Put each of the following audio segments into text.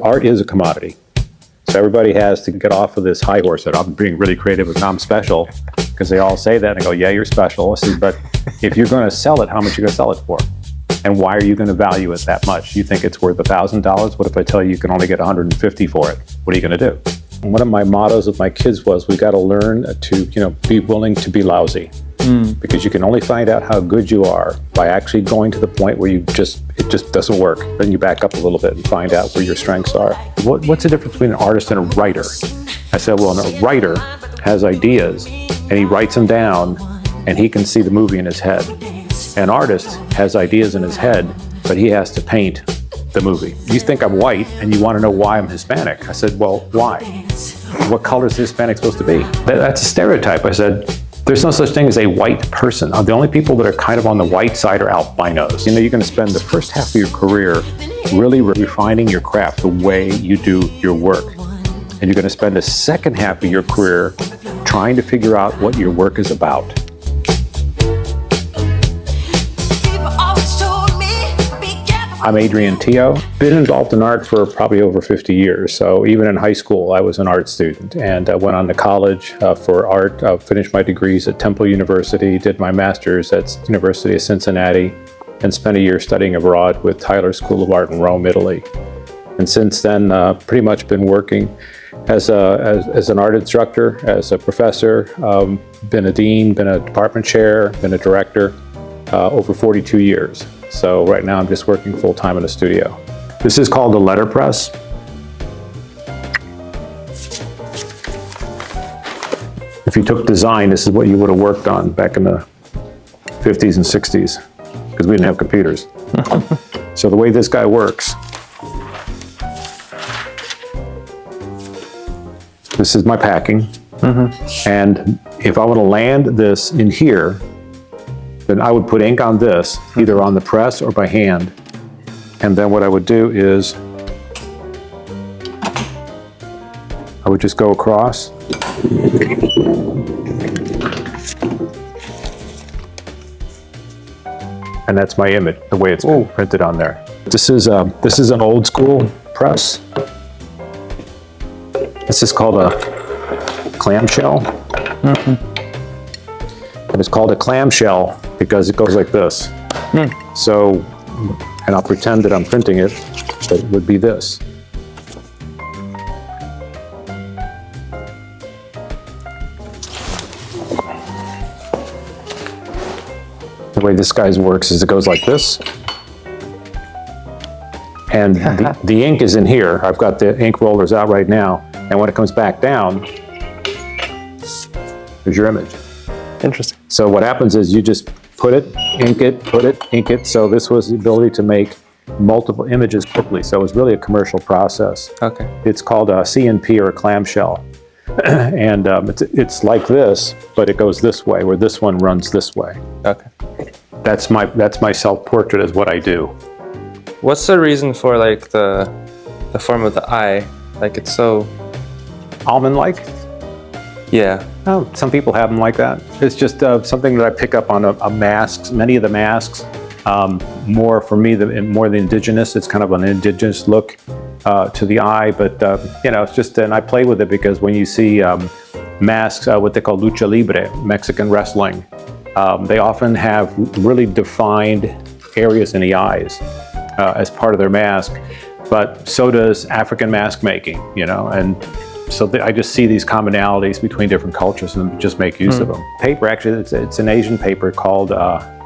art is a commodity. So everybody has to get off of this high horse that I'm being really creative and I'm special, because they all say that and I go, yeah, you're special. I said, but if you're going to sell it, how much are you going to sell it for? And why are you going to value it that much? You think it's worth $1,000? What if I tell you you can only get $150 for it? What are you going to do? And one of my mottos with my kids was, we got to learn to, be willing to be lousy. Because you can only find out how good you are by actually going to the point where it just doesn't work. Then you back up a little bit and find out where your strengths are. What's the difference between an artist and a writer? I said, well, a writer has ideas and he writes them down and he can see the movie in his head. An artist has ideas in his head, but he has to paint the movie. You think I'm white and you want to know why I'm Hispanic. I said, well, why? What color is Hispanic supposed to be? That's a stereotype. I said, there's no such thing as a white person. The only people that are kind of on the white side are albinos. You're going to spend the first half of your career really refining your craft, the way you do your work. And you're going to spend the second half of your career trying to figure out what your work is about. I'm Adrian R. Been involved in art for probably over 50 years. So even in high school, I was an art student and went on to college for art, finished my degrees at Temple University, did my master's at University of Cincinnati, and spent a year studying abroad with Tyler School of Art in Rome, Italy. And since then, pretty much been working as an art instructor, as a professor, been a dean, been a department chair, been a director, over 42 years. So right now I'm just working full-time in a studio. This is called a letterpress. If you took design, this is what you would have worked on back in the 50s and 60s, because we didn't have computers. So the way this guy works, this is my packing. And if I want to land this in here, then I would put ink on this, either on the press or by hand. And then what I would do is, I would just go across. And that's my image, the way it's been printed on there. This is an old school press. This is called a clamshell. And it's called a clamshell because it goes like this. So, and I'll pretend that I'm printing it, but it would be this. The way this guy's works is it goes like this. And the ink is in here. I've got the ink rollers out right now. And when it comes back down, there's your image. Interesting. So what happens is you just put it, ink it, put it, ink it. So this was the ability to make multiple images quickly. So it was really a commercial process. Okay. It's called a CNP or a clamshell. And it's like this, but it goes this way, where this one runs this way. Okay. That's my self-portrait is what I do. What's the reason for like the form of the eye? Like it's so almond-like? Yeah. Oh, some people have them like that. It's just something that I pick up on a masks. Many of the masks, more for me, more the indigenous. It's kind of an indigenous look to the eye, but it's just, and I play with it because when you see masks, what they call lucha libre, Mexican wrestling, they often have really defined areas in the eyes as part of their mask, but so does African mask making, and so I just see these commonalities between different cultures and just make use of them. Paper, actually, it's an Asian paper called...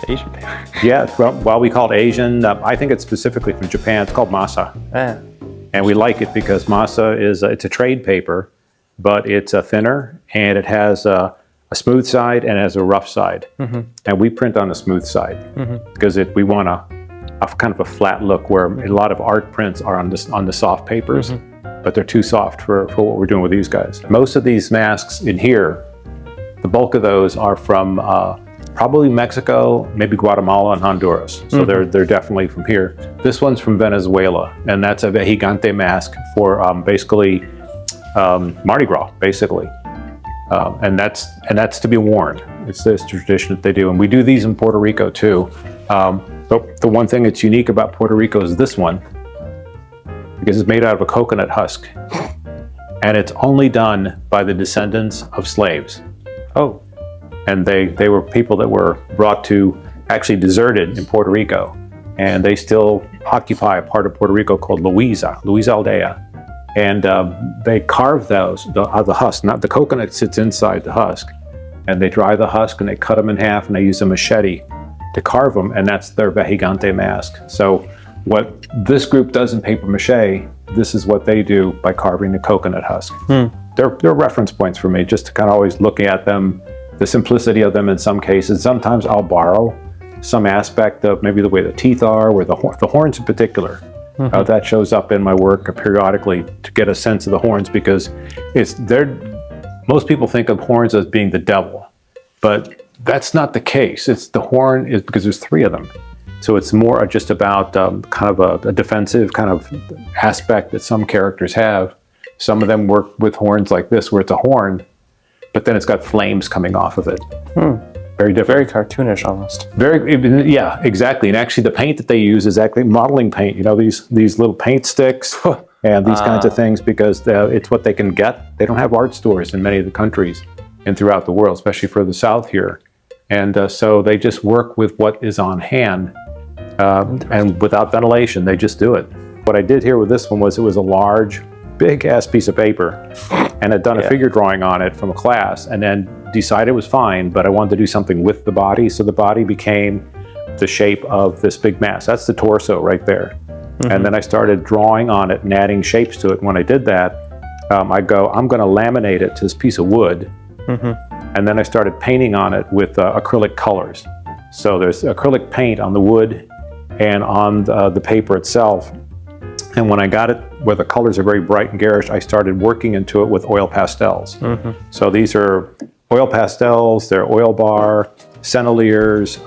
Asian paper? Yeah, we call it Asian. I think it's specifically from Japan. It's called masa. And we like it because masa it's a trade paper, but it's thinner and it has a smooth side and it has a rough side. And we print on the smooth side because we want a kind of a flat look, where a lot of art prints are on the soft papers. But they're too soft for what we're doing with these guys. Most of these masks in here, the bulk of those are from probably Mexico, maybe Guatemala and Honduras. So they're definitely from here. This one's from Venezuela, and that's a gigante mask for basically Mardi Gras, basically. And that's to be worn. It's this tradition that they do, and we do these in Puerto Rico too. But the one thing that's unique about Puerto Rico is this one. because it's made out of a coconut husk. And it's only done by the descendants of slaves. Oh. And they were people that were brought to, actually deserted in Puerto Rico. And they still occupy a part of Puerto Rico called Luisa Aldea. And they carve those, the husk, not the coconut sits inside the husk. And they dry the husk and they cut them in half and they use a machete to carve them, and that's their vejigante mask. So what this group does in paper mache, this is what they do by carving the coconut husk. They're reference points for me, just to kind of always look at them, the simplicity of them in some cases. Sometimes I'll borrow some aspect of maybe the way the teeth are, or the horns in particular. That shows up in my work periodically to get a sense of the horns, because most people think of horns as being the devil, but that's not the case. It's the horn is because there's 3 of them. So it's more just about kind of a defensive kind of aspect that some characters have. Some of them work with horns like this, where it's a horn, but then it's got flames coming off of it. Very different. Very cartoonish almost. Yeah, exactly. And actually the paint that they use is actually modeling paint. You know, these little paint sticks and these kinds of things, because it's what they can get. They don't have art stores in many of the countries and throughout the world, especially for the South here. And so they just work with what is on hand, and without ventilation, they just do it. What I did here with this one was, it was a large, big ass piece of paper, and I'd done a figure drawing on it from a class, and then decided it was fine, but I wanted to do something with the body. So the body became the shape of this big mass. That's the torso right there. And then I started drawing on it and adding shapes to it. And when I did that, I'm going to laminate it to this piece of wood. And then I started painting on it with acrylic colors. So there's acrylic paint on the wood and on the paper itself. And when I got it where the colors are very bright and garish, I started working into it with oil pastels. So these are oil pastels, they're oil bar, Senneliers,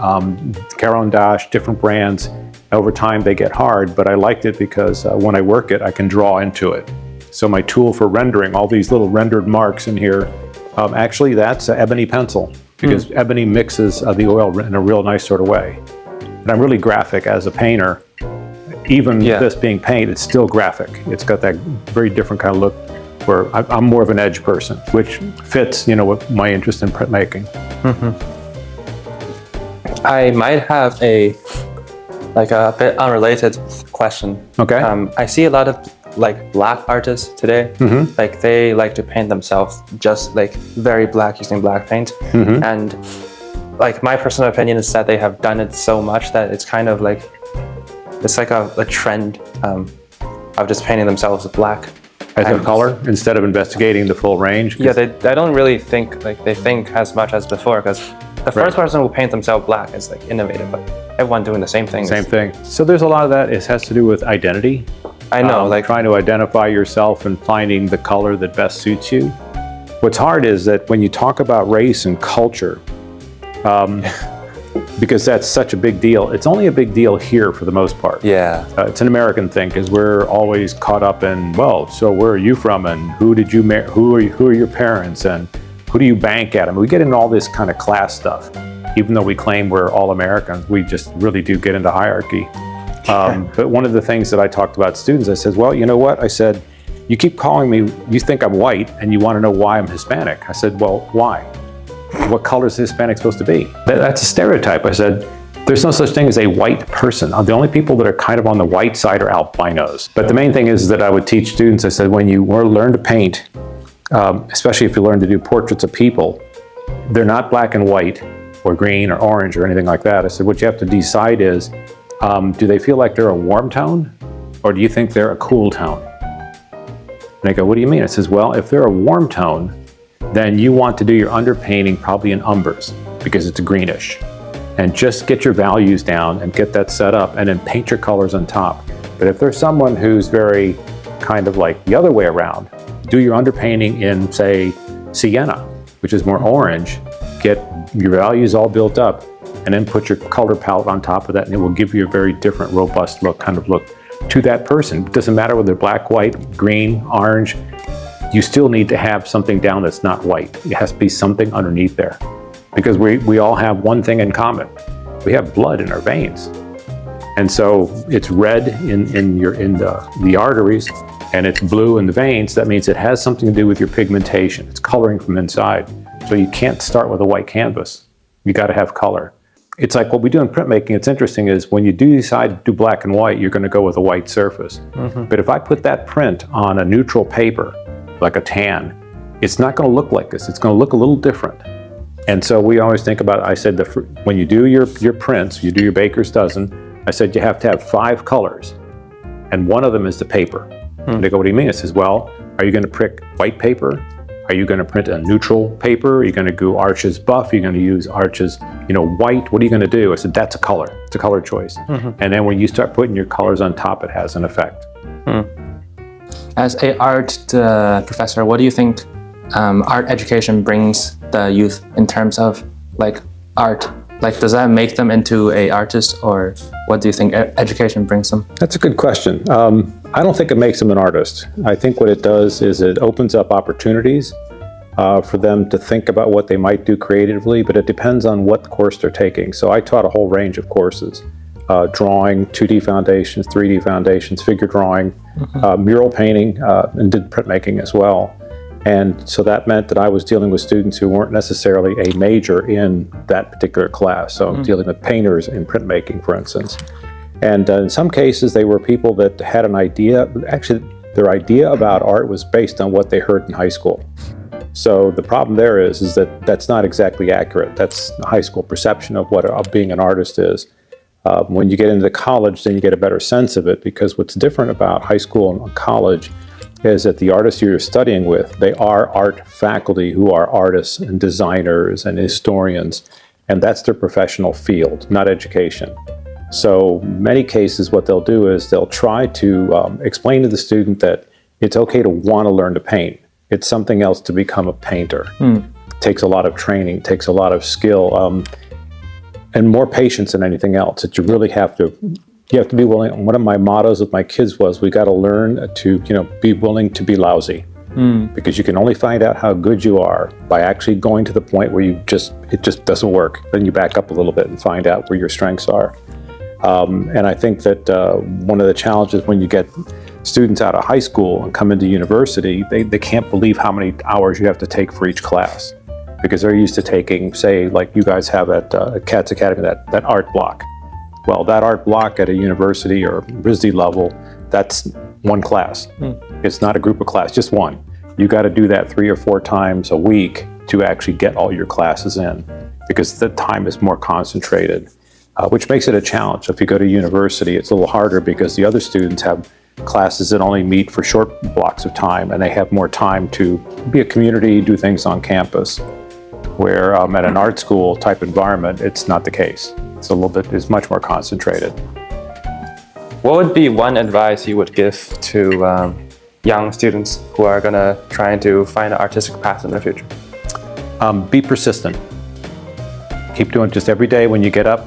Caron d'Ache, different brands. Over time they get hard, but I liked it because when I work it, I can draw into it. So my tool for rendering, all these little rendered marks in here, actually that's ebony pencil, because ebony mixes the oil in a real nice sort of way. And I'm really graphic as a painter. Even this being paint, it's still graphic. It's got that very different kind of look, where I'm more of an edge person, which fits, you know, with my interest in printmaking. I might have a bit unrelated question. Okay. I see a lot of black artists today. Like they like to paint themselves just very black, using black paint. And my personal opinion is that they have done it so much that it's kind of it's like a trend of just painting themselves black. As a color, instead of investigating the full range? Yeah, I don't really think they think as much as before, because the first person who paint themselves black is innovative, but everyone doing the same thing. Same thing. So there's a lot of that. It has to do with identity. I know, trying to identify yourself and finding the color that best suits you. What's hard is that when you talk about race and culture, because that's such a big deal, it's only a big deal here for the most part. Yeah. It's an American thing, because we're always caught up in, well, so where are you from, and who did you marry, who are your parents, and who do you bank at? I mean, we get into all this kind of class stuff. Even though we claim we're all Americans, we just really do get into hierarchy. But one of the things that I talked about to students, I said, well, you know what? I said, you keep calling me, you think I'm white, and you want to know why I'm Hispanic. I said, well, why? What color is Hispanic supposed to be? That's a stereotype. I said, there's no such thing as a white person. The only people that are kind of on the white side are albinos. But the main thing is that I would teach students, I said, when you learn to paint, especially if you learn to do portraits of people, they're not black and white or green or orange or anything like that. I said, what you have to decide is, do they feel like they're a warm tone, or do you think they're a cool tone? And I go, what do you mean? I says, well, if they're a warm tone, then you want to do your underpainting probably in umbers, because it's greenish. And just get your values down and get that set up, and then paint your colors on top. But if there's someone who's very kind of like the other way around, do your underpainting in, say, sienna, which is more orange, get your values all built up, and then put your color palette on top of that, and it will give you a very different, robust look, kind of look to that person. It doesn't matter whether they're black, white, green, orange, you still need to have something down that's not white. It has to be something underneath there. Because we all have one thing in common. We have blood in our veins. And so it's red in the arteries, and it's blue in the veins. That means it has something to do with your pigmentation. It's coloring from inside. So you can't start with a white canvas. You got to have color. It's like what we do in printmaking. It's interesting is when you do decide to do black and white, you're going to go with a white surface. But if I put that print on a neutral paper, like a tan, it's not going to look like this. It's going to look a little different. And so we always think about, I said, when you do your prints, you do your baker's dozen, I said you have to have 5 colors. And one of them is the paper. And they go, what do you mean? I says, well, are you going to print white paper? Are you going to print a neutral paper? Are you going to go Arches buff? Are you going to use Arches, white? What are you going to do? I said, that's a color. It's a color choice. And then when you start putting your colors on top, it has an effect. As a art professor, what do you think art education brings the youth in terms of like art? Like, does that make them into a artist, or what do you think education brings them? That's a good question. I don't think it makes them an artist. I think what it does is it opens up opportunities for them to think about what they might do creatively, but it depends on what course they're taking. So I taught a whole range of courses, drawing, 2D foundations, 3D foundations, figure drawing, mural painting, and did printmaking as well. And so that meant that I was dealing with students who weren't necessarily a major in that particular class. So dealing with painters in printmaking, for instance. And in some cases, they were people that had an idea. Actually, their idea about art was based on what they heard in high school. So the problem there is that that's not exactly accurate. That's the high school perception of what being an artist is. When you get into college, then you get a better sense of it, because what's different about high school and college is that the artists you're studying with, they are art faculty who are artists and designers and historians, and that's their professional field, not education. So many cases what they'll do is they'll try to explain to the student that it's okay to want to learn to paint. It's something else to become a painter. It takes a lot of training, takes a lot of skill, and more patience than anything else. That you really have to be willing. One of my mottos with my kids was, we got to learn to, be willing to be lousy, because you can only find out how good you are by actually going to the point where it just doesn't work. Then you back up a little bit and find out where your strengths are. And I think that one of the challenges when you get students out of high school and come into university, they can't believe how many hours you have to take for each class, because they're used to taking, say, like you guys have at Katz Academy, that art block. Well, that art block at a university or RISD level, that's one class. It's not a group of class, just one. You got to do that 3 or 4 times a week to actually get all your classes in, because the time is more concentrated, which makes it a challenge. If you go to university, it's a little harder because the other students have classes that only meet for short blocks of time, and they have more time to be a community, do things on campus, where at an art school type environment, it's not the case. It's much more concentrated. What would be one advice you would give to young students who are going to try to find an artistic path in their future? Be persistent. Keep doing it just every day when you get up.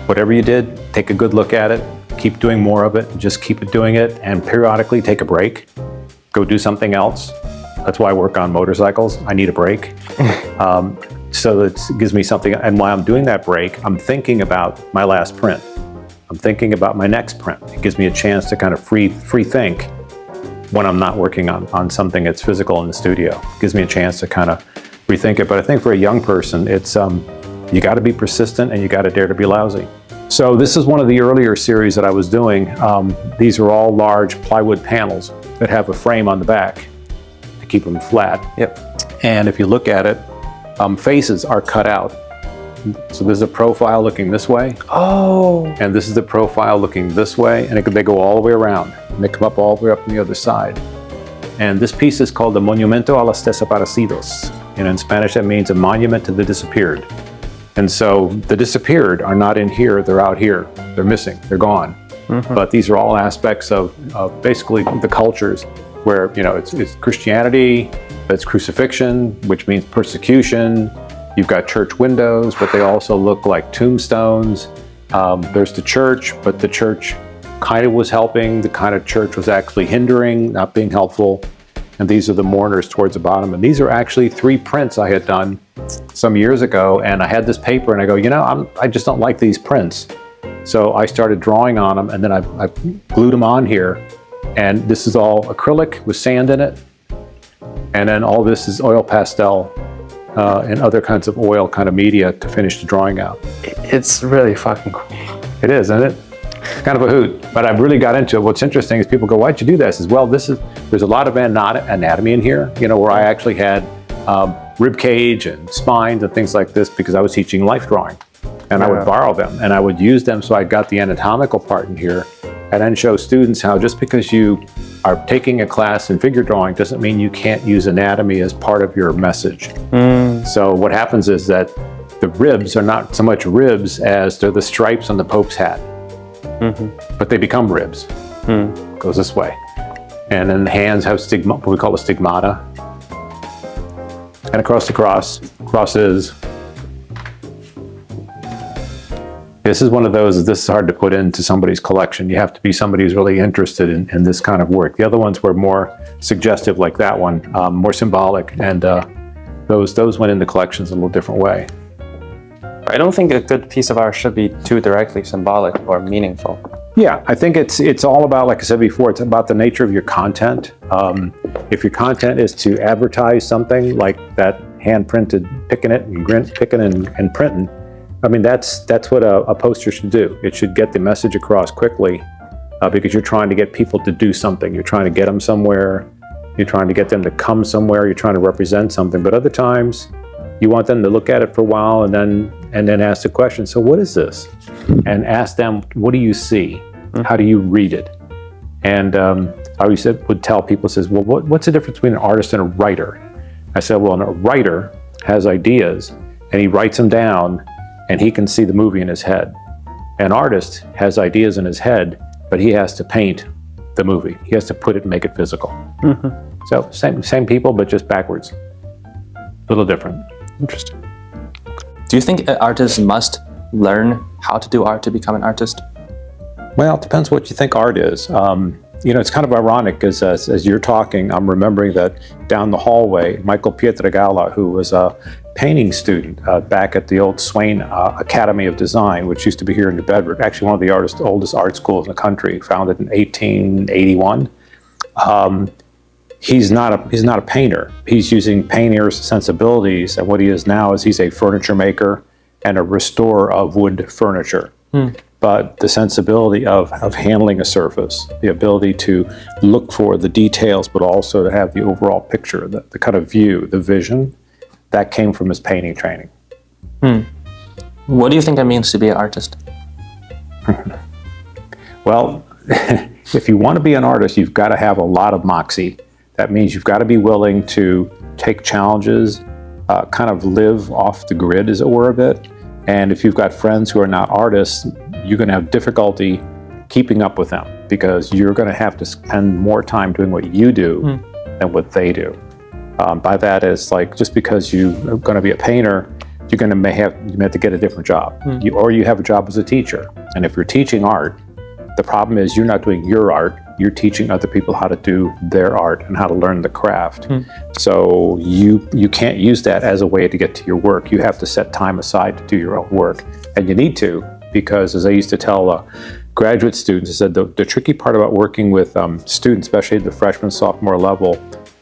Whatever you did, take a good look at it. Keep doing more of it. Just keep doing it, and periodically take a break. Go do something else. That's why I work on motorcycles. I need a break. So that gives me something, and while I'm doing that break, I'm thinking about my last print. I'm thinking about my next print. It gives me a chance to kind of free think when I'm not working on something that's physical in the studio. It gives me a chance to kind of rethink it. But I think for a young person, it's you got to be persistent and you got to dare to be lousy. So this is one of the earlier series that I was doing. These are all large plywood panels that have a frame on the back to keep them flat. And if you look at it, faces are cut out. So there's a profile looking this way. And this is the profile looking this way, and they go all the way around. And they come up all the way up on the other side. And this piece is called the Monumento a los Desaparecidos. And in Spanish, that means a monument to the disappeared. And so the disappeared are not in here, they're out here. They're missing, they're gone. But these are all aspects of basically the cultures where, it's Christianity, it's crucifixion, which means persecution. You've got church windows, but they also look like tombstones. There's the church, but the church kind of was helping. The kind of church was actually hindering, not being helpful. And these are the mourners towards the bottom. And these are actually 3 prints I had done some years ago. And I had this paper and I go, I just don't like these prints. So I started drawing on them, and then I glued them on here. And this is all acrylic with sand in it. And then all this is oil pastel and other kinds of oil kind of media to finish the drawing out. It's really fucking cool. It is, isn't it? Kind of a hoot. But I've really got into it. What's interesting is people go, why'd you do this? I says, well, there's a lot of anatomy in here, you know, where I actually had rib cage and spines and things like this because I was teaching life drawing. And I would borrow them and I would use them, so I got the anatomical part in here, and then show students how just because you are taking a class in figure drawing doesn't mean you can't use anatomy as part of your message. So what happens is that the ribs are not so much ribs as they're the stripes on the Pope's hat, but they become ribs. Goes this way. And then the hands have what we call a stigmata. And across the cross is. This is one of those, this is hard to put into somebody's collection. You have to be somebody who's really interested in this kind of work. The other ones were more suggestive, like that one, more symbolic, and those went into collections in a little different way. I don't think a good piece of art should be too directly symbolic or meaningful. Yeah, I think it's all about, like I said before, it's about the nature of your content. If your content is to advertise something like that hand-printed, picking and printing, I mean, that's what a poster should do. It should get the message across quickly because you're trying to get people to do something. You're trying to get them somewhere. You're trying to get them to come somewhere. You're trying to represent something. But other times, you want them to look at it for a while and then ask the question, so what is this? And ask them, what do you see? How do you read it? And I always would tell people, says, well, what's the difference between an artist and a writer? I said, well, a writer has ideas and he writes them down and he can see the movie in his head. An artist has ideas in his head, but he has to paint the movie. He has to put it and make it physical. So same people, but just backwards. A little different. Interesting. Do you think an artist must learn how to do art to become an artist? Well, it depends what you think art is. You know, it's kind of ironic because as you're talking, I'm remembering that down the hallway, Michael Pietragala, who was a painting student back at the old Swain Academy of Design, which used to be here in New Bedford, actually one of the oldest art schools in the country, founded in 1881. He's not a painter. He's using painter's sensibilities, and what he is now is he's a furniture maker and a restorer of wood furniture. But the sensibility of handling a surface, the ability to look for the details, but also to have the overall picture, the kind of view, the vision, that came from his painting training. What do you think it means to be an artist? Well, if you want to be an artist, you've got to have a lot of moxie. That means you've got to be willing to take challenges, kind of live off the grid, as it were, a bit. And if you've got friends who are not artists, you're going to have difficulty keeping up with them because you're going to have to spend more time doing what you do than what they do. By that is like, just because you're going to be a painter, you may have to get a different job. Or you have a job as a teacher. And if you're teaching art, the problem is you're not doing your art, you're teaching other people how to do their art and how to learn the craft. So you can't use that as a way to get to your work. You have to set time aside to do your own work. And you need to, because as I used to tell graduate students, I said the tricky part about working with students, especially at the freshman, sophomore level,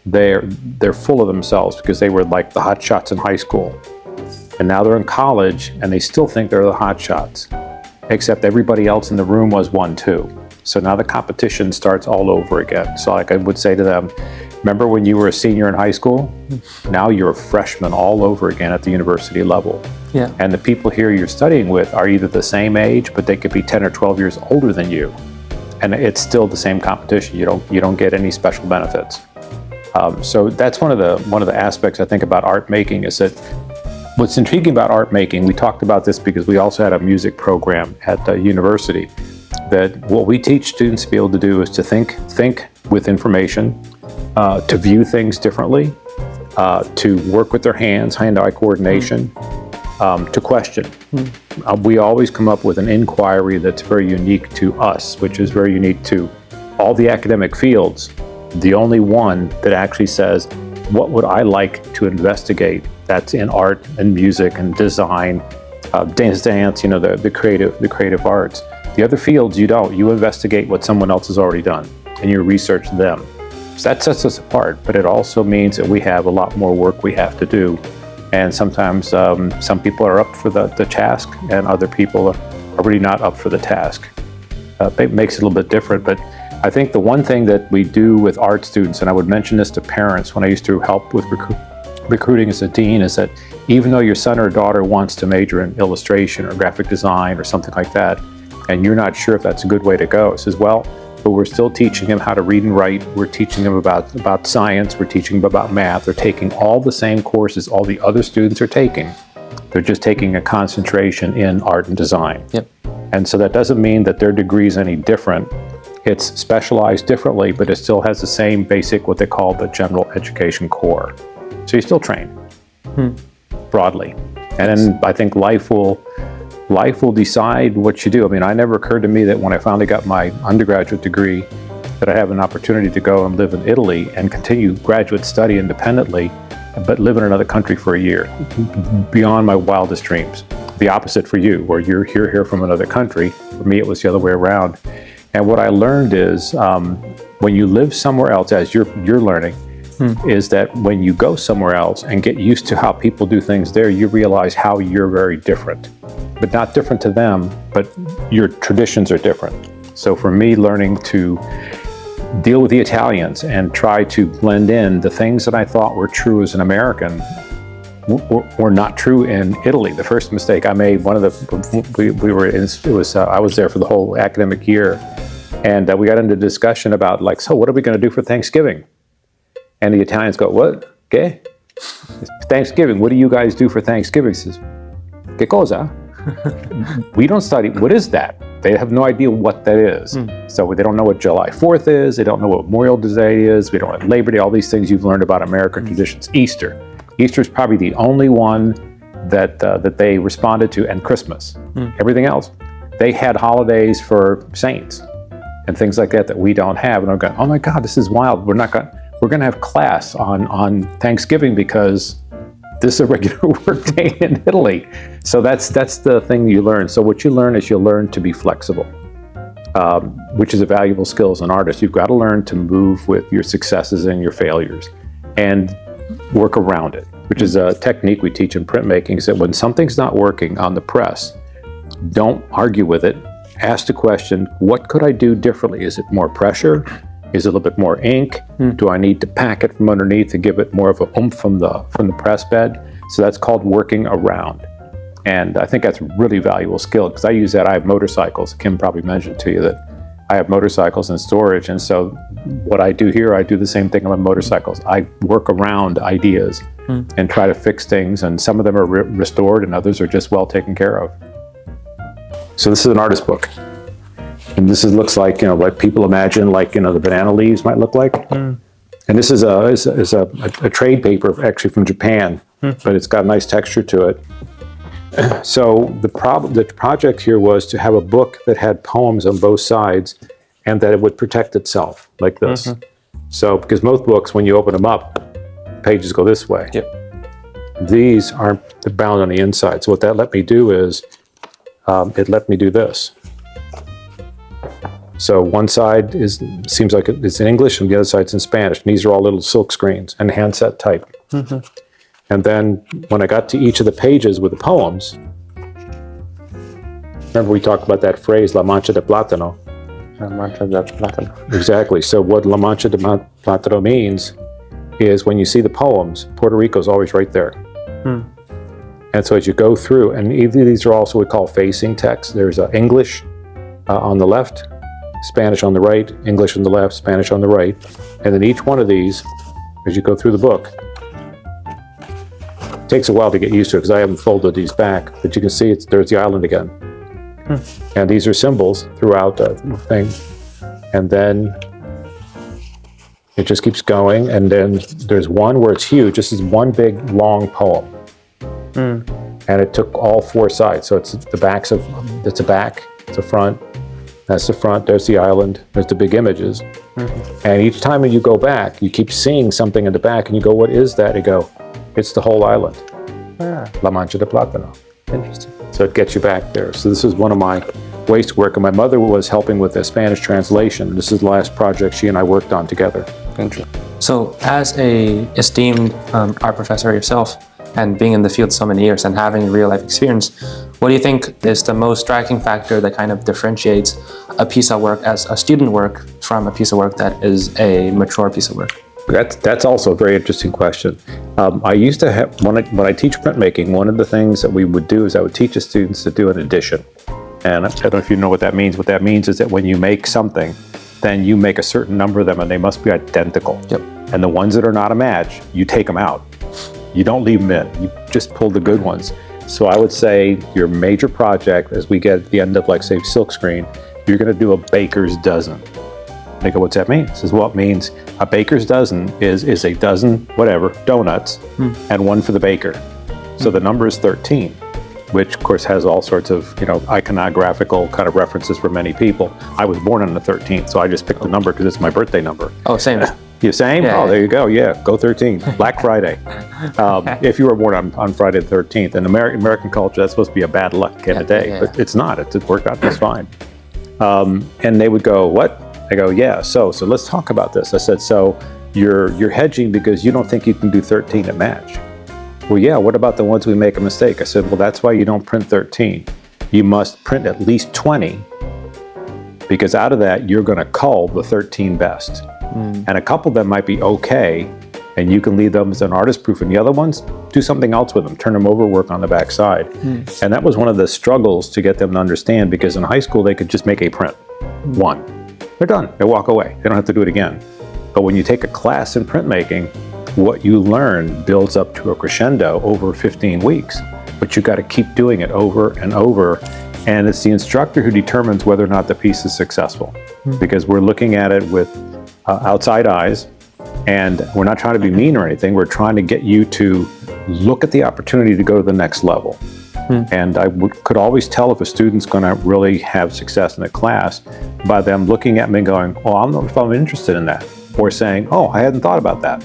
they're full of themselves because they were like the hot shots in high school. And now they're in college and they still think they're the hot shots, except everybody else in the room was one too. So now the competition starts all over again. So like I would say to them, remember when you were a senior in high school? Now you're a freshman all over again at the university level. Yeah. And the people here you're studying with are either the same age, but they could be 10 or 12 years older than you. And it's still the same competition. You don't get any special benefits. So that's one of the aspects I think about art making is that what's intriguing about art making, we talked about this because we also had a music program at the university, that what we teach students to be able to do is to think with information, to view things differently, to work with their hands, hand-eye coordination, to question. We always come up with an inquiry that's very unique to us, which is very unique to all the academic fields. The only one that actually says, what would I like to investigate that's in art and music and design dance, the creative arts. The other fields you don't. You investigate what someone else has already done, and you research them. So that sets us apart, but it also means that we have a lot more work we have to do. And sometimes some people are up for the task, and other people are really not up for the task. It makes it a little bit different, but I think the one thing that we do with art students, and I would mention this to parents when I used to help with recruiting as a dean, is that even though your son or daughter wants to major in illustration or graphic design or something like that, and you're not sure if that's a good way to go, it says, well, but we're still teaching them how to read and write. We're teaching them about science. We're teaching them about math. They're taking all the same courses all the other students are taking. They're just taking a concentration in art and design. Yep. And so that doesn't mean that their degree is any different. It's specialized differently, but it still has the same basic, what they call the general education core. So you still train broadly. And then I think life will decide what you do. I mean, it never occurred to me that when I finally got my undergraduate degree, that I have an opportunity to go and live in Italy and continue graduate study independently, but live in another country for a year, beyond my wildest dreams. The opposite for you, where you're here from another country. For me, it was the other way around. And what I learned is when you live somewhere else, as you're learning, is that when you go somewhere else and get used to how people do things there, you realize how you're very different. But not different to them, but your traditions are different. So for me, learning to deal with the Italians and try to blend in the things that I thought were true as an American were not true in Italy. The first mistake I made, I was there for the whole academic year, and we got into a discussion about so what are we going to do for Thanksgiving? And the Italians go, what? Okay? Thanksgiving, what do you guys do for Thanksgiving? He says, che cosa? We don't study, what is that? They have no idea what that is. So they don't know what July 4th is, they don't know what Memorial Day is, we don't have Labor Day, all these things you've learned about American traditions. Easter is probably the only one that they responded to, and Christmas. Everything else, they had holidays for saints and things like that we don't have. And I'm going, oh my God, this is wild. We're going to have class on Thanksgiving because this is a regular work day in Italy. So that's the thing you learn. So what you learn is you'll learn to be flexible, which is a valuable skill as an artist. You've got to learn to move with your successes and your failures and work around it, which is a technique we teach in printmaking, is that when something's not working on the press, don't argue with it. Ask the question, what could I do differently? Is it more pressure? Is it a little bit more ink? Do I need to pack it from underneath to give it more of a oomph from the press bed? So that's called working around. And I think that's a really valuable skill, because I use that. I have motorcycles. Kim probably mentioned to you that I have motorcycles in storage. And so what I do here, I do the same thing on my motorcycles. I work around ideas and try to fix things. And some of them are restored and others are just well taken care of. So this is an artist book. And this looks like, like people imagine, the banana leaves might look like. And this is a trade paper, actually from Japan, but it's got a nice texture to it. So the project here was to have a book that had poems on both sides and that it would protect itself like this. So, because most books, when you open them up, pages go this way. Yep. These aren't bound on the inside. So what that let me do is, it let me do this. So one side seems like it's in English and the other side's in Spanish. And these are all little silk screens and handset type. And then when I got to each of the pages with the poems, remember we talked about that phrase, La Mancha de Plátano. La Mancha de Plátano. Exactly. So what La Mancha de Plátano means is when you see the poems, Puerto Rico is always right there. And so as you go through, and these are also what we call facing text. There's English on the left, Spanish on the right, English on the left, Spanish on the right. And then each one of these, as you go through the book, it takes a while to get used to it because I haven't folded these back, but you can see there's the island again. And these are symbols throughout the thing. And then it just keeps going. And then there's one where it's huge. This is one big, long poem. And it took all four sides. So it's the backs of, it's a back, it's a front, that's the front, there's the island, there's the big images. And each time when you go back, you keep seeing something in the back and you go, what is that? You go, it's the whole island. La Mancha de Plátano. Interesting. So it gets you back there. So this is one of my ways to work. And my mother was helping with a Spanish translation. This is the last project she and I worked on together. So as a esteemed art professor yourself, and being in the field so many years and having real life experience, what do you think is the most striking factor that kind of differentiates a piece of work as a student work from a piece of work that is a mature piece of work? That's also a very interesting question. I used to have, when I teach printmaking, one of the things that we would do is I would teach the students to do an addition. And I don't know if you know what that means. What that means is that when you make something, then you make a certain number of them and they must be identical. Yep. And the ones that are not a match, you take them out. You don't leave them in, you just pull the good ones. So I would say your major project, as we get at the end of, like, say, silkscreen, you're gonna do a baker's dozen. They go, what's that mean? It says, well, it means a baker's dozen is a dozen, whatever, donuts, and one for the baker. So the number is 13, which of course has all sorts of, iconographical kind of references for many people. I was born on the 13th, so I just picked the number because it's my birthday number. Oh, same. You same? Yeah, oh, there you go. Yeah, go 13. Black Friday. If you were born on Friday the 13th, in American culture, that's supposed to be a bad luck kind of day, but it's not. It worked out just fine. And they would go, what? I go, yeah. So let's talk about this. I said, so you're hedging because you don't think you can do 13 that match. Well, yeah. What about the ones we make a mistake? I said, well, that's why you don't print 13. You must print at least 20, because out of that you're going to cull the 13 best. And a couple of them might be okay, and you can leave them as an artist proof, and the other ones, do something else with them, turn them over, work on the back side. And that was one of the struggles to get them to understand, because in high school they could just make a print, one. They're done, they walk away, they don't have to do it again. But when you take a class in printmaking, what you learn builds up to a crescendo over 15 weeks, but you got to keep doing it over and over. And it's the instructor who determines whether or not the piece is successful, because we're looking at it with outside eyes, and we're not trying to be mean or anything. We're trying to get you to look at the opportunity to go to the next level. And I could always tell if a student's going to really have success in a class by them looking at me and going, oh, I don't know if I'm interested in that, or saying, oh, I hadn't thought about that.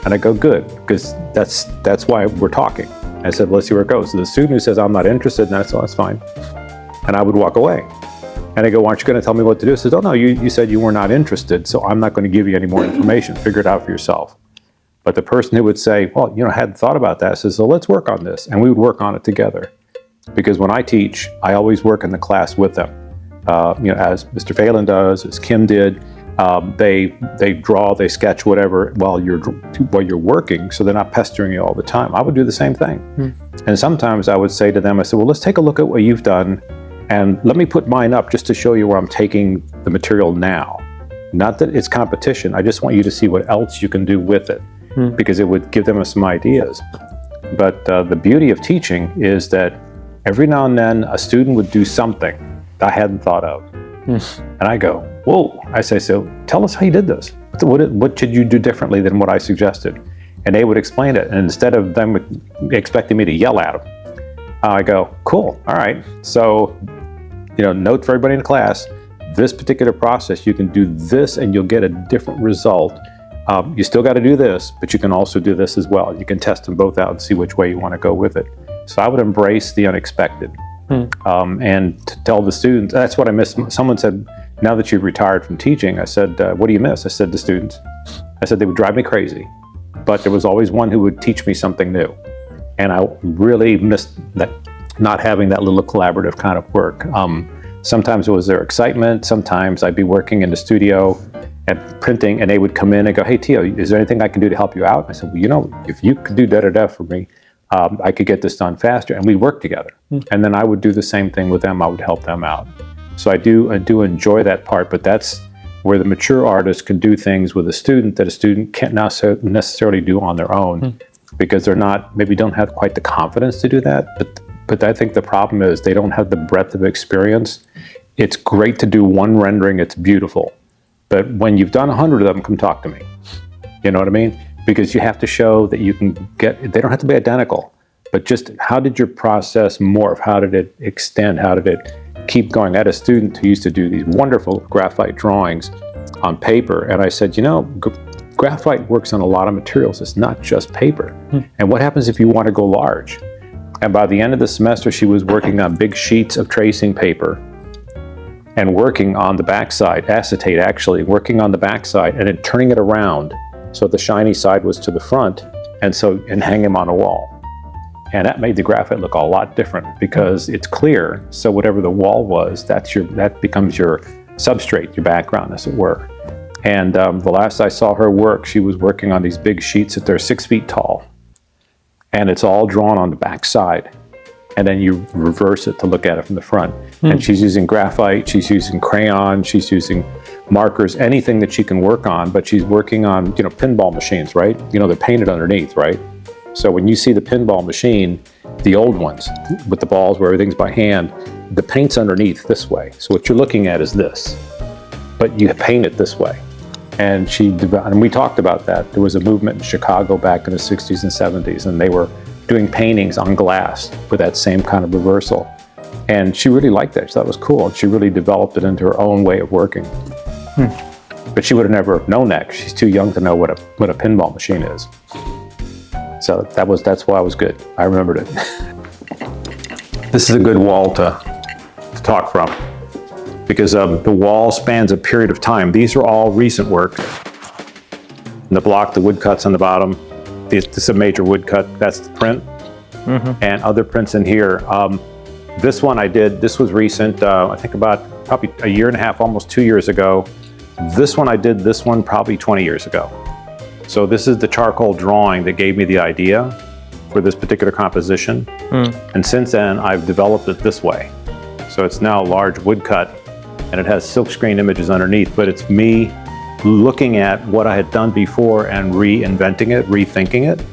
And I go, good, because that's why we're talking. I said, let's see where it goes. So the student who says, I'm not interested, that's fine. And I would walk away. And I go, aren't you going to tell me what to do? He says, oh, no, you said you were not interested, so I'm not going to give you any more information. Figure it out for yourself. But the person who would say, well, I hadn't thought about that, says, so let's work on this. And we would work on it together. Because when I teach, I always work in the class with them. As Mr. Phelan does, as Kim did, they draw, they sketch, whatever, while you're working, so they're not pestering you all the time. I would do the same thing. And sometimes I would say to them, I said, well, let's take a look at what you've done, and let me put mine up just to show you where I'm taking the material now. Not that it's competition, I just want you to see what else you can do with it, because it would give them some ideas. But the beauty of teaching is that every now and then a student would do something I hadn't thought of. And I go, whoa. I say, so tell us how you did this. What should you do differently than what I suggested? And they would explain it. And instead of them expecting me to yell at them, I go, cool, all right. So, note for everybody in the class, this particular process, you can do this and you'll get a different result. You still got to do this, but you can also do this as well. You can test them both out and see which way you want to go with it. So I would embrace the unexpected. And to tell the students, that's what I miss. Someone said, now that you've retired from teaching, I said, what do you miss? I said to students, I said they would drive me crazy, but there was always one who would teach me something new. And I really missed that, not having that little collaborative kind of work. Sometimes it was their excitement. Sometimes I'd be working in the studio and printing, and they would come in and go, hey, Tio, is there anything I can do to help you out? I said, well, if you could do da-da-da for me, I could get this done faster, and we'd work together. And then I would do the same thing with them. I would help them out. So I do enjoy that part, but that's where the mature artist can do things with a student that a student can't necessarily do on their own, because maybe don't have quite the confidence to do that. But I think the problem is they don't have the breadth of experience. It's great to do one rendering, it's beautiful. But when you've done 100 of them, come talk to me. You know what I mean? Because you have to show that you can they don't have to be identical, but just how did your process morph? How did it extend? How did it keep going? I had a student who used to do these wonderful graphite drawings on paper. And I said, graphite works on a lot of materials. It's not just paper. And what happens if you want to go large? And by the end of the semester, she was working on big sheets of tracing paper and working on the backside, acetate actually, working on the backside and then turning it around so the shiny side was to the front and hang them on a wall. And that made the graphite look a lot different because it's clear. So whatever the wall was, that becomes your substrate, your background, as it were. And the last I saw her work, she was working on these big sheets that they're 6 feet tall. And it's all drawn on the back side. And then you reverse it to look at it from the front. And she's using graphite, she's using crayon, she's using markers, anything that she can work on, but she's working on, pinball machines, right? They're painted underneath, right? So when you see the pinball machine, the old ones with the balls where everything's by hand, the paint's underneath this way. So what you're looking at is this, but you paint it this way. And we talked about that. There was a movement in Chicago back in the 60s and 70s, and they were doing paintings on glass with that same kind of reversal. And she really liked that. She thought it was cool. And she really developed it into her own way of working. But she would have never known that. She's too young to know what a pinball machine is. So that's why it was good. I remembered it. This is a good wall to talk from because the wall spans a period of time. These are all recent work. And the block, the woodcuts on the bottom. This is a major woodcut. That's the print. And other prints in here. This one I did. This was recent. I think about probably a year and a half, almost 2 years ago. This one I did. This one probably 20 years ago. So this is the charcoal drawing that gave me the idea for this particular composition. And since then, I've developed it this way. So it's now a large woodcut, and it has silkscreen images underneath, but it's me looking at what I had done before and reinventing it, rethinking it,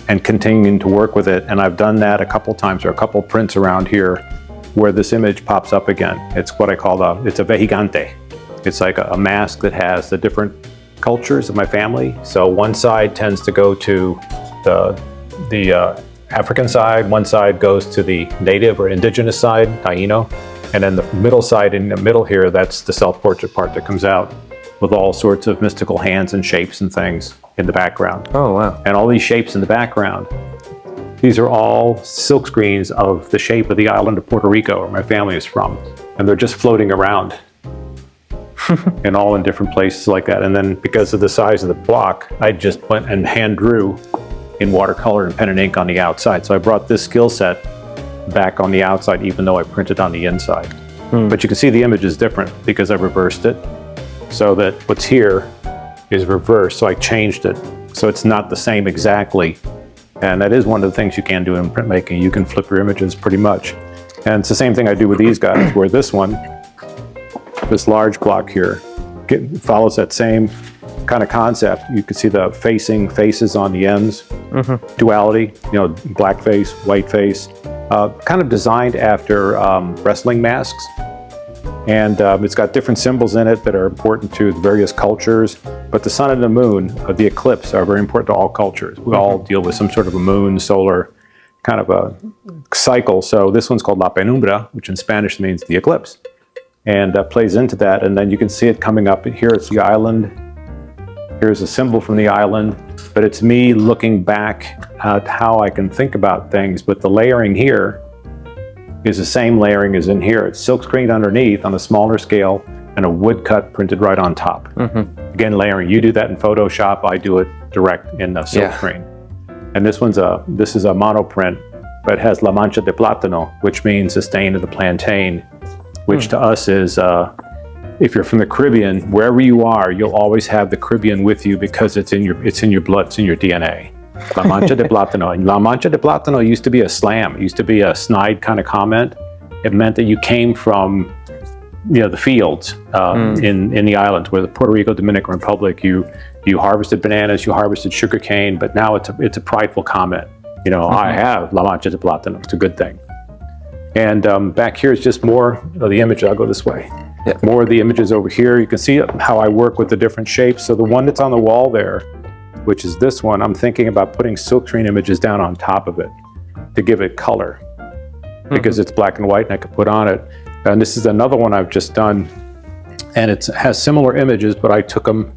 and continuing to work with it. And I've done that a couple times. There are a couple prints around here where this image pops up again. It's what I call it's a vejigante. It's like a mask that has the different cultures of my family. So one side tends to go to the African side, one side goes to the native or indigenous side, Taino, and then the middle side in the middle here, that's the self-portrait part that comes out with all sorts of mystical hands and shapes and things in the background. Oh, wow. And all these shapes in the background, these are all silk screens of the shape of the island of Puerto Rico, where my family is from. And they're just floating around and all in different places like that. And then because of the size of the block, I just went and hand drew in watercolor and pen and ink on the outside. So I brought this skill set back on the outside, even though I printed on the inside. But you can see the image is different because I reversed it so that what's here is reversed. So I changed it. So it's not the same exactly. And that is one of the things you can do in printmaking. You can flip your images pretty much. And it's the same thing I do with these guys, where this one, this large block here, follows that same kind of concept. You can see the faces on the ends, duality, black face, white face, kind of designed after wrestling masks. And it's got different symbols in it that are important to the various cultures. But the sun and the moon, the eclipse, are very important to all cultures. We all deal with some sort of a moon, solar kind of a cycle. So this one's called La Penumbra, which in Spanish means the eclipse. And plays into that. And then you can see it coming up. Here it's the island. Here's a symbol from the island. But it's me looking back at how I can think about things. But the layering here is the same layering as in here. It's silkscreened underneath on a smaller scale and a woodcut printed right on top. Again, layering. You do that in Photoshop. I do it direct in silkscreen. And this is a monoprint, but it has La Mancha de Plátano, which means the stain of the plantain, which to us is, if you're from the Caribbean, wherever you are, you'll always have the Caribbean with you because it's in your blood, it's in your DNA. La Mancha de Plátano. And La Mancha de Plátano used to be a slam. It used to be a snide kind of comment. It meant that you came from, the fields in the islands, where the Puerto Rico, Dominican Republic, you harvested bananas, you harvested sugarcane, but now it's a prideful comment. I have La Mancha de Plátano. It's a good thing. And back here is just more of the image. I'll go this way. More of the images over here. You can see how I work with the different shapes. So the one that's on the wall there, which is this one, I'm thinking about putting silkscreen images down on top of it to give it color, because it's black and white and I could put on it. And this is another one I've just done, and it has similar images, but I took them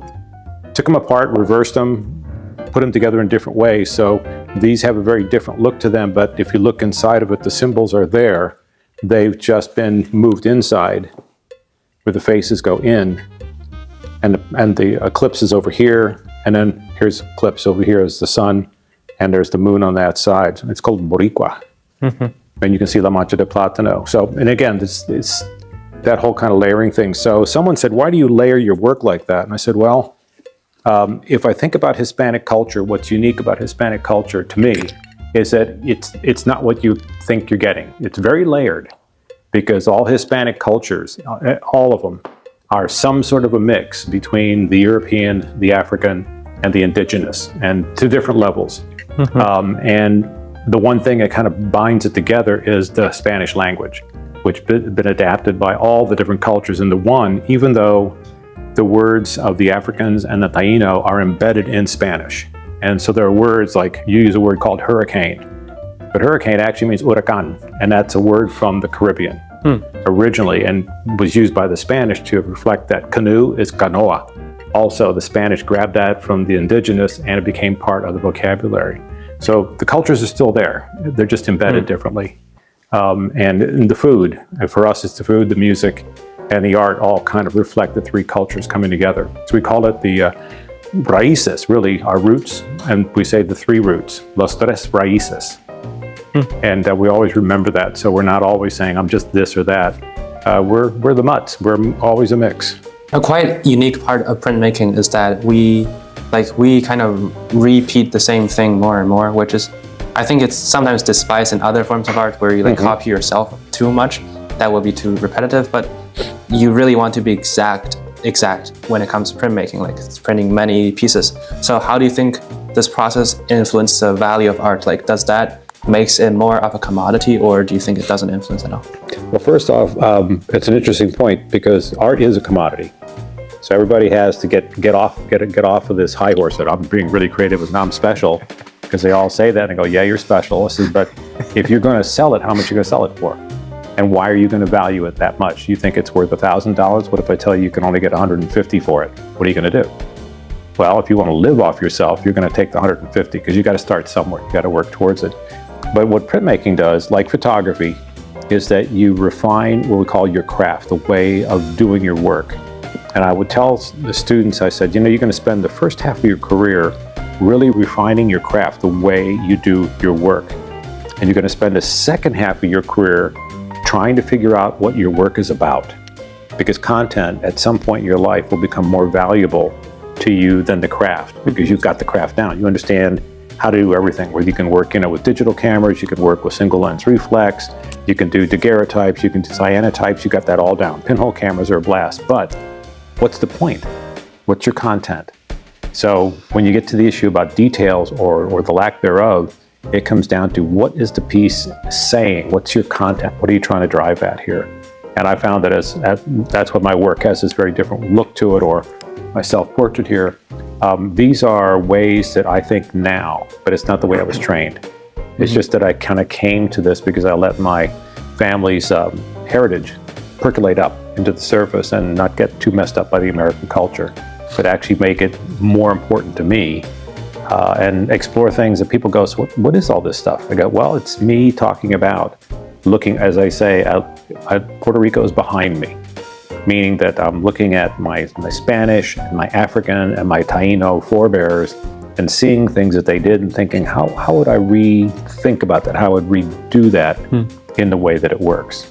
apart, reversed them, put them together in different ways. So These have a very different look to them, but if you look inside of it, the symbols are there. They've just been moved inside, where the faces go in, and the eclipse is over here, and then here's eclipse over here is the sun, and there's the moon on that side. It's called Boricua. And you can see La Mancha de Plátano. So, and again, it's that whole kind of layering thing. So someone said, why do you layer your work like that? And I said, well, if I think about Hispanic culture, what's unique about Hispanic culture to me is that it's not what you think you're getting. It's very layered, because all Hispanic cultures, all of them, are some sort of a mix between the European, the African, and the indigenous, and to different levels. And the one thing that kind of binds it together is the Spanish language, which has been adapted by all the different cultures into one, even though the words of the Africans and the Taino are embedded in Spanish. And so there are words like, you use a word called hurricane, but hurricane actually means huracán, and that's a word from the Caribbean originally, and was used by the Spanish to reflect that canoe is canoa. Also, the Spanish grabbed that from the indigenous, and it became part of the vocabulary. So the cultures are still there. They're just embedded differently. And the food, and for us, it's the food, the music, and the art all kind of reflect the three cultures coming together. So we call it the raíces, really, our roots, and we say the three roots, los tres raíces. And we always remember that, so we're not always saying, I'm just this or that. We're the mutts. We're always a mix. A quite unique part of printmaking is that we kind of repeat the same thing more and more, which is, I think it's sometimes despised in other forms of art where you copy yourself too much. That will be too repetitive, but you really want to be exact when it comes to printmaking, like it's printing many pieces. So how do you think this process influences the value of art? Like, does that makes it more of a commodity, or do you think it doesn't influence at all? Well, first off, it's an interesting point, because art is a commodity. So everybody has to get off of this high horse that I'm being really creative and I'm special, because they all say that and I go, yeah, you're special. I said, but if you're going to sell it, how much are you going to sell it for? And why are you going to value it that much? You think it's worth $1,000? What if I tell you can only get $150 for it? What are you going to do? Well, if you want to live off yourself, you're going to take the $150, because you got to start somewhere. You got to work towards it. But what printmaking does, like photography, is that you refine what we call your craft, the way of doing your work. And I would tell the students, I said, you're going to spend the first half of your career really refining your craft, the way you do your work. And you're going to spend the second half of your career trying to figure out what your work is about. Because content at some point in your life will become more valuable to you than the craft, because you've got the craft down. You understand how to do everything, where you can work with digital cameras, you can work with single lens reflex, you can do daguerreotypes, you can do cyanotypes, you got that all down. Pinhole cameras are a blast, but what's the point? What's your content? So when you get to the issue about details or the lack thereof, it comes down to, what is the piece saying? What's your content? What are you trying to drive at here? And I found that that's what my work has, this very different look to it, or my self-portrait here. These are ways that I think now, but it's not the way I was trained. It's just that I kind of came to this because I let my family's heritage percolate up into the surface and not get too messed up by the American culture, but actually make it more important to me, and explore things that people go, so what is all this stuff? I go, well, it's me talking about looking, as I say, Puerto Rico is behind me. Meaning that I'm looking at my Spanish and my African and my Taino forebears and seeing things that they did and thinking, how would I rethink about that? How would I redo that in the way that it works?